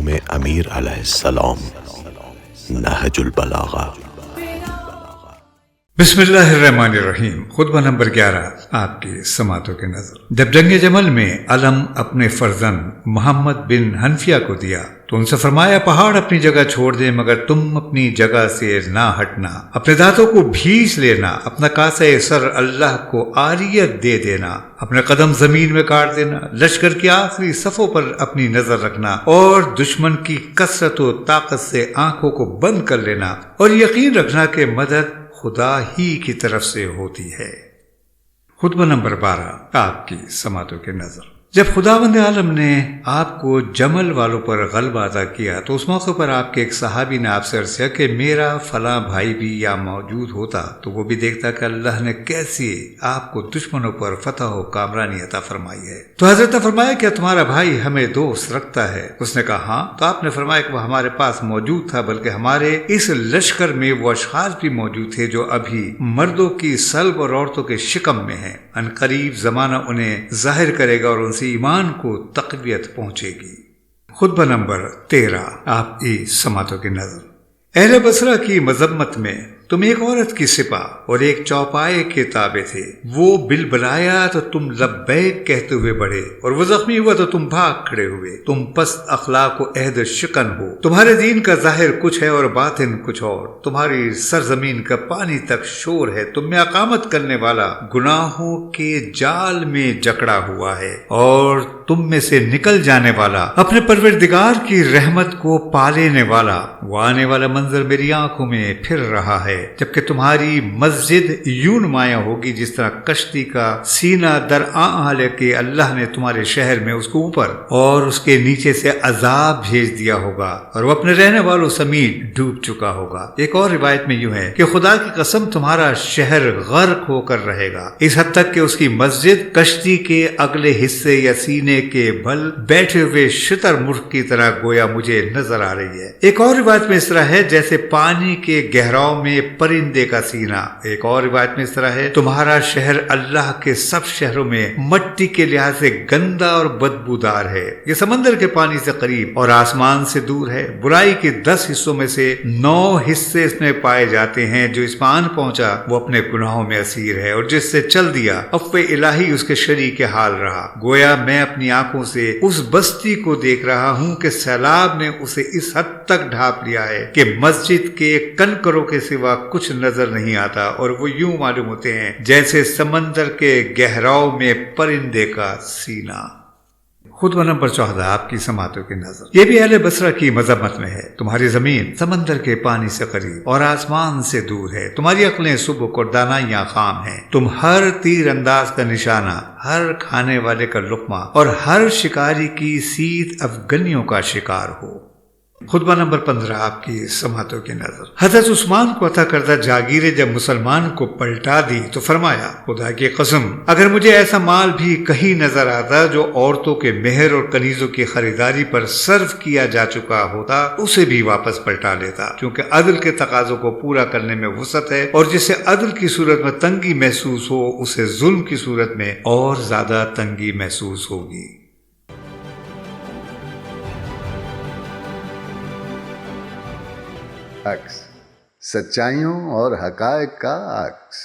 قوم امیر علیہ السلام، نہج البلاغہ۔ بسم اللہ الرحمن الرحیم۔ خطبہ نمبر 11 آپ کی سماعتوں کے نظر۔ جب جنگ جمل میں علم اپنے فرزند محمد بن حنفیہ کو دیا تو ان سے فرمایا، پہاڑ اپنی جگہ چھوڑ دیں مگر تم اپنی جگہ سے نہ ہٹنا، اپنے دانتوں کو بھیس لینا، اپنا کاسہ سر اللہ کو عاریت دے دینا، اپنے قدم زمین میں کاٹ دینا، لشکر کی آخری صفوں پر اپنی نظر رکھنا اور دشمن کی کثرت و طاقت سے آنکھوں کو بند کر لینا، اور یقین رکھنا کہ مدد خدا ہی کی طرف سے ہوتی ہے۔ خطبہ نمبر 12 آپ کی سماعتوں کے نظر۔ جب خداوند عالم نے آپ کو جمل والوں پر غلبہ عطا کیا تو اس موقع پر آپ کے ایک صحابی نے آپ سے عرض کیا کہ میرا فلاں بھائی بھی یا موجود ہوتا تو وہ بھی دیکھتا کہ اللہ نے کیسے آپ کو دشمنوں پر فتح و کامرانی عطا فرمائی ہے۔ تو حضرت نے فرمایا کہ تمہارا بھائی ہمیں دوست رکھتا ہے؟ اس نے کہا ہاں۔ تو آپ نے فرمایا کہ وہ ہمارے پاس موجود تھا، بلکہ ہمارے اس لشکر میں وہ اشخاص بھی موجود تھے جو ابھی مردوں کی سلب اور عورتوں کے شکم میں ہیں، ان قریب زمانہ انہیں ظاہر کرے گا اور ان سے ایمان کو تقویت پہنچے گی۔ خطبہ نمبر 13 آپ کی سماعتوں کی نظر۔ اہل بصرہ کی مذمت میں تم ایک عورت کی سپاہ اور ایک چوپائے کے تابع تھے، وہ بلبلایا تو تم لبیک کہتے ہوئے بڑھے، اور وہ زخمی ہوا تو تم بھاگ کھڑے ہوئے۔ تم پست اخلاق و عہد شکن ہو، تمہارے دین کا ظاہر کچھ ہے اور باطن کچھ اور، تمہاری سرزمین کا پانی تک شور ہے، تم میں اقامت کرنے والا گناہوں کے جال میں جکڑا ہوا ہے، اور تم میں سے نکل جانے والا اپنے پروردگار کی رحمت کو پا لینے والا۔ وہ آنے والا منظر میری آنکھوں میں پھر رہا ہے، جبکہ تمہاری مسجد یوں نمایاں ہوگی جس طرح کشتی کا سینہ در آن ہے کہ اللہ نے تمہارے شہر میں اس کو اوپر اور اس کے نیچے سے عذاب بھیج دیا ہوگا، اور وہ اپنے رہنے والوں سمیت ڈوب چکا ہوگا۔ ایک اور روایت میں یوں ہے کہ خدا کی قسم تمہارا شہر غرق ہو کر رہے گا، اس حد تک کہ اس کی مسجد کشتی کے اگلے حصے یا سینے کے بل بیٹھے ہوئے شتر مرغ کی طرح گویا مجھے نظر آ رہی ہے۔ ایک اور روایت میں اس طرح ہے جیسے پانی کے گہراؤ میں پرندے کا سینہ۔ ایک اور روایت میں اس طرح ہے، تمہارا شہر اللہ کے سب شہروں میں مٹی کے لحاظ سے گندا اور بدبودار ہے، یہ سمندر کے پانی سے قریب اور آسمان سے دور ہے۔ برائی کے 10 حصوں میں سے 9 حصے اس میں پائے جاتے ہیں۔ جو اس مان پہنچا وہ اپنے گناہوں میں اسیر ہے، اور جس سے چل دیا عفو الہی اس کے شریک حال رہا۔ گویا میں اپنی آنکھوں سے اس بستی کو دیکھ رہا ہوں کہ سیلاب نے اسے اس حد تک ڈھانپ لیا ہے کہ مسجد کے کنکروں کے سوا کچھ نظر نہیں آتا، اور وہ یوں معلوم ہوتے ہیں جیسے سمندر کے گہراؤ میں پرندے کا سینہ۔ خطبہ نمبر 14 آپ کی سماعتوں کی نظر۔ یہ بھی اہل بصرہ کی مذمت میں ہے، تمہاری زمین سمندر کے پانی سے قریب اور آسمان سے دور ہے، تمہاری عقلیں سبک اور دانائیاں خام ہیں، تم ہر تیر انداز کا نشانہ، ہر کھانے والے کا لقمہ اور ہر شکاری کی سیت افغنیوں کا شکار ہو۔ خطبہ نمبر 15 آپ کی سماعتوں کی نظر۔ حضرت عثمان کو عطا کردہ جاگیریں جب مسلمان کو پلٹا دی تو فرمایا، خدا کی قسم اگر مجھے ایسا مال بھی کہیں نظر آتا جو عورتوں کے مہر اور کنیزوں کی خریداری پر صرف کیا جا چکا ہوتا اسے بھی واپس پلٹا لیتا، کیونکہ عدل کے تقاضوں کو پورا کرنے میں وسعت ہے، اور جسے عدل کی صورت میں تنگی محسوس ہو اسے ظلم کی صورت میں اور زیادہ تنگی محسوس ہوگی۔ عکس، سچائیوں اور حقائق کا عکس۔